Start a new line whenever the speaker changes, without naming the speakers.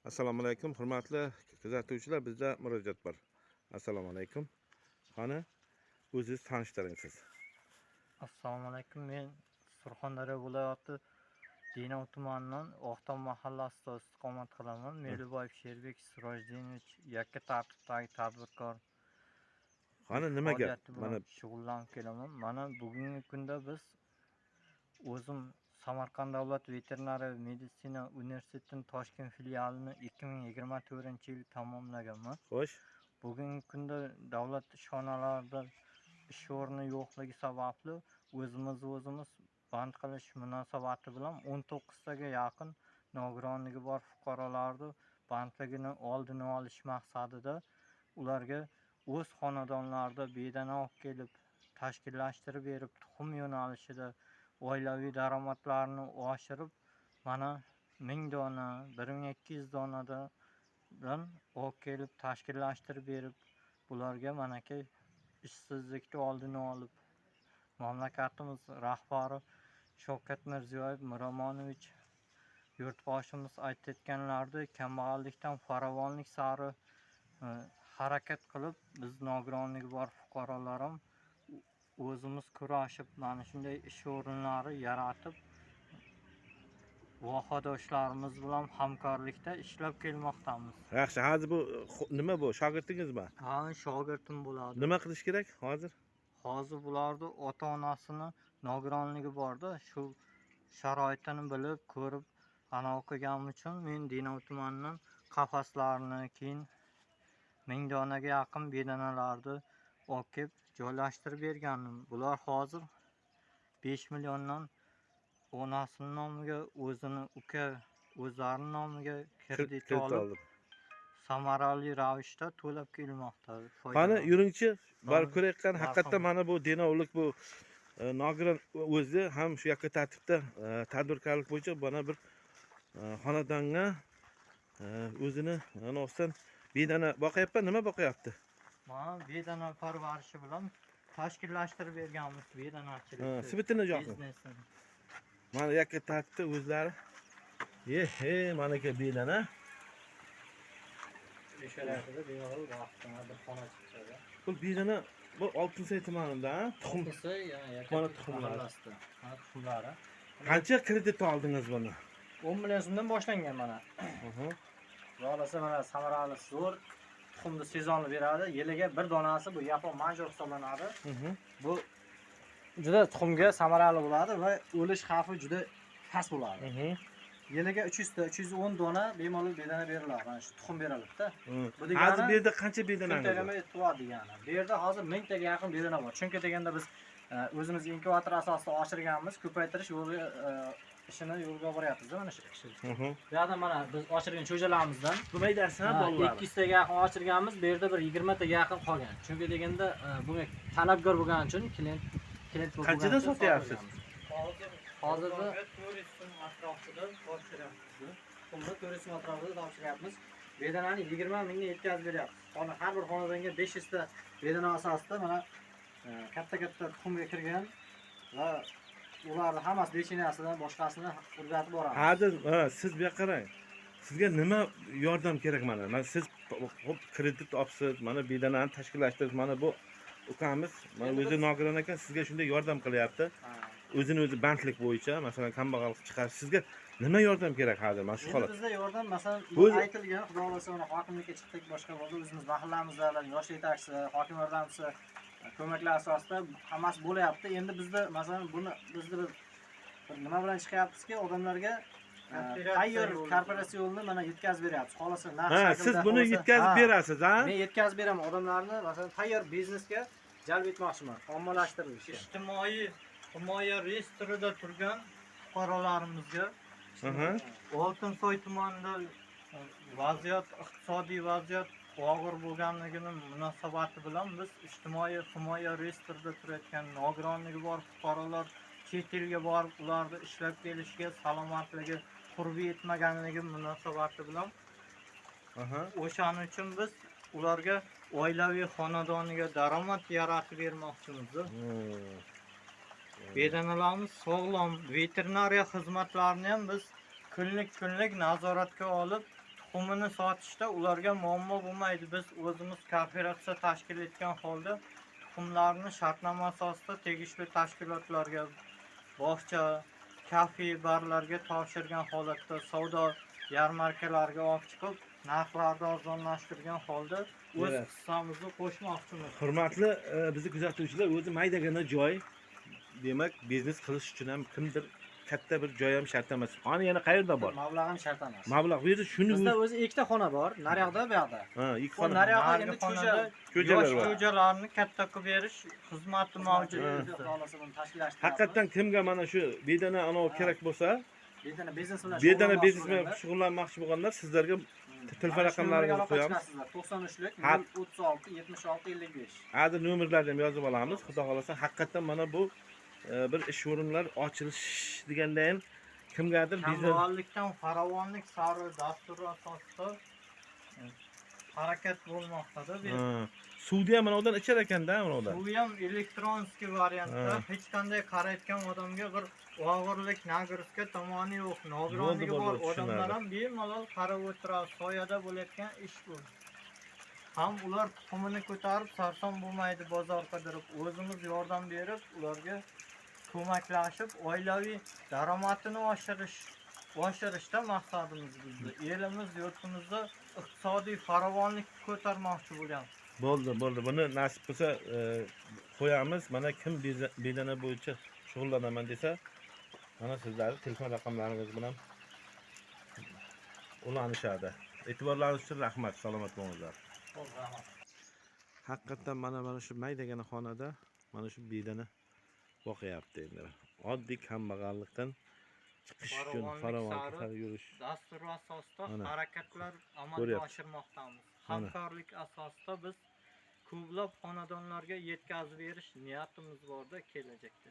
Assalomu alaykum, hurmatli kuzatuvchilar, bizda murojaat bor. Assalomu alaykum. Qani, o'zingiz tanishtiring siz.
Assalomu alaykum. Men Surxondaryo viloyati Denov tumanidan Oqton mahallasida istiqomat qilaman. Meliboyev Sherbek Sirojdinovich yakka tartibdagi tadbirkor
Qani, nima gap?
faoliyati
Mana
bilan shug'ullanib kelaman. Mana bugungi kunda biz o'zim Samarqand davlat veterinariya meditsina universitetining Toshkent filialini 2024-yil tamomlaganman.
xo'sh.
Bugungi kunda davlat ishxonalarida ish o'rni yo'qligi sababli o'zimiz band qilish munosabati bilan 19 taga yaqin nogironligi bor fuqarolarni bandligini oldini olish maqsadida ularga o'z xonadonlarida bedana olib kelib tashkillashtirib berib, tuxum yo'nalishida oilaviy daromadlarini oshirib, mana 1000 dona, 1200 donadan olib kelib tashkillashtirib berib, bularga manaki ishsizlikni oldini olib, mamlakatimiz rahbari Shavkat Mirziyoyev Miromonovich yurtboshimiz aytayotganlaridek kambag'allikdan farovonlik sari harakat qilib, biz nogironligi bor fuqarolar ham o'zimiz kurashib, mana shunday ish o'rinlari yaratib, vohadoshlarimiz bilan hamkorlikda ishlab kelmoqdamiz.
Yaxshi, hozir bu nima bu? Shogirdingizmi?
Ha, shogirdim bo'ladi.
Nima qilish kerak hozir?
Hozir bularni ota-onasini nogironligi borda, shu sharoitini bilib, ko'rib, ana o'qiganim uchun men Denov tumanidan qafaslarni, keyin 1000 donaga yaqin bedanalarni olib kelib joylashtirib bergandim. Bular hozir 5 milliondan onasining nomiga, o'zini uka o'zlarining nomiga kredit olib, samarali ravishda to'lab kelmoqda.
Qani, yuringchi, bor ko'rayotgan haqiqatdan mana bu denovlik bu nogiron o'zi ham shu yakka tartibda tadbirkorlik bo'yicha bana bir xonadonga o'zini anosdan bedana boqyapti. Nima boqyapti?
Mana bedana parvarishi bilan tashkillashtirib berganmiz bedanachilik.
Sibitini yo'qmi? Mana yakka tartibda o'zlari. Mana ke bedana.
O'shalarda bemalol vaqtida bir xona chiqadi.
Bu bedana bu Oltinsoy tumanida, tuxum. Mana tuxumlar.
Mana tuxumlari.
Qancha kredit oldingiz buni?
10 million so'mdan boshlangan mana. Bo'lsa mana samarali zo'r tuxumni sezonli beradi. Yiliga bir donasi bu yapon major hisoblanadi. Bu juda tuxumga samarali bo'ladi va o'lish xavfi juda past bo'ladi. Yiliga 300 ta 310 dona bemalol bedana beriladi. Mana shu tuxum beriladi-da.
Bu degani hozir bu yerda qancha bedana bor?
Degani. Bu yerda hozir 1000 taga yaqin bedana bor. Chunki deganda biz o'zimiz inkubator asosida oshirganmiz, ko'paytirish yo'li ishini yo'lga boryapmiz mana shu ish. Bu yerda mana biz oshirgan cho'jalarimizdan
nima deysiz bolalar?
200 taga yaqin oshirganmiz, bu yerda bir 20 taga yaqin qolgan. Chunki deganda bunga talabgor bo'lgani uchun klient bo'lgan.
Qanchadan sotyapsiz?
Hozirda 400 so'm atrofida topshiryapmiz. Bunda 400 so'm atrofida topshiryapmiz. Bedanani 20 mingga yetkazib beryapmiz. Hozir har bir xonadonga 500 ta bedana asosida mana katta tuxumga kirgan va ularni hammasi lechinasidan boshqasini o'rgatib boramiz.
Hozir siz bu yoqqa qarang. Sizga nima yordam kerak mana? Mana siz kredit olibsiz, mana bedanani tashkillashtirish, mana bu ukamiz, mana o'zi nogiron ekan, sizga shunday yordam qilyapti. O'zini o'zi bandlik bo'yicha, masalan, kambag'allik chiqarish, sizga nima yordam kerak hozir mana shu holat?
Bizda yordam, masalan, aytilgan, xudo xolasa, mana hokimlikka chiqdik, boshqa bo'ldi, o'zimiz mahallamizda yosh yetakchisi, hokim yordamchisi ko'maklar asosida hammasi bo'layapti. Endi bizda, masalan, buni bizda bir nima bilan chiqyapmizki, odamlarga tayyor korporatsiya yo'lini mana yetkazib beryapmiz. Xolasa narx
siz buni yetkazib berasiz, ha?
Men yetkazib beraman odamlarni, masalan, tayyor biznesga jalb etmoqchiman, ommalashtirish. Ijtimoiy himoya reyestrida turgan fuqarolarimizga Oltinsoy tumanida iqtisodiy vaziyat og'ir bo'lganligini munosabati bilan biz ijtimoiy himoya reyestrida turayotgan nogironligi bor fuqarolar chet elga borib ularni ishlab kelishiga salomatligi qurbi yetmaganligi munosabati bilan o'shaning uchun biz ularga oilaviy xonadoniga daromad yaratib bermoqchimiz. Bedanalarimiz sog'lom, veterinariya xizmatlarini ham biz kunlik nazoratga olib, tuxumini sotishda ularga muammo bo'lmaydi. Biz o'zimiz kooperatsiya tashkil etgan holda tuxumlarni shartnoma asosida tegishli tashkilotlarga, bog'cha, kafe, barlarga topshirgan holatda savdo yarmarkalariga olib chiqib, narxlarni arzonlashtirgan holda o'z
Evet.
hissamizni qo'shmoqchimiz.
Hurmatli bizni kuzatuvchilar, o'zi maydagina joy, demak biznes qilish uchun ham kimdir katta bir joy ham shart emas. Ani yana qayerda bor?
Mablag' ham shart emas.
Mablag' bu yerda shuni
Bizda o'zi ikkita xona bor, naryoqda, bu yoqda.
ha, ikki
Bu
xona.
naryoqda
Narigi
endi
xonada
Ko'chalar
yosh
bor.
ko'chalarni katta qilib berish xizmati mavjud.
Xohlasa buni tashkillashtiramiz.
Haqiqatan kimga mana shu bedana anov kerak bo'lsa,
Bedana biznes bilan
bedana
shug'ullanmoqchi
biznes bilan
bo'lganlar,
shug'ullanmoqchi bo'lganlar sizlarga telefon
mana shu
raqamlarini
nomerga
qo'yamiz.
aloqa chiqasizlar. 93lik
Ha.
036 76 55.
Hadi nomerlarni ham yozib olamiz. Xudo xolasa haqiqatan mana bu bir ish o'rinlar ochilish degandayin kimgadir biznes
Kambag'allikdan farovonlik sari dasturi asosida harakat bo'lmoqda-da. Bu
ha, suvni ham manodan ichar ekanda, manodan.
Bu ham elektronskiy variantda
Ha.
hech qanday qarayotgan odamga bir og'irlik, nagirska tomoni yo'q. Nogironligi
Bo'ldi,
bor
bo'ldi,
odamlar
tushunadi.
ham bemalol qarab o'tiradi. Soyada bo'layotgan ish bu. Ham ular tuxumini ko'tarib sarson bo'lmaydi bozor qidirib, o'zimiz yordam berib, ularga ko'maklashib, oilaviy daromadini oshirishda maqsadimiz bizda. Elimiz, yurtimizda iqtisodiy farovonlik ko'tarmoqchi bo'lamiz.
Bo'ldi. Buni nasib bo'lsa qo'yamiz. Mana kim bedana bo'yicha shug'ullanaman desa, mana sizlarni telefon raqamlaringiz bilan ulanishadi. E'tiborlaringiz uchun rahmat. Salomat bo'linglar. Haqiqatan mana shu maydagina xonada mana shu bedana boqyapti endi. Oddiy kambag'allikdan chiqish uchun farovonlik sari yurish.
Dastur asosida
Mana.
harakatlar amalga
Ko'ryapti.
oshirmoqdamiz.
Mana.
Hamkorlik asosida biz ko'plab xonadonlarga yetkazib berish niyatimiz borda kelajakda.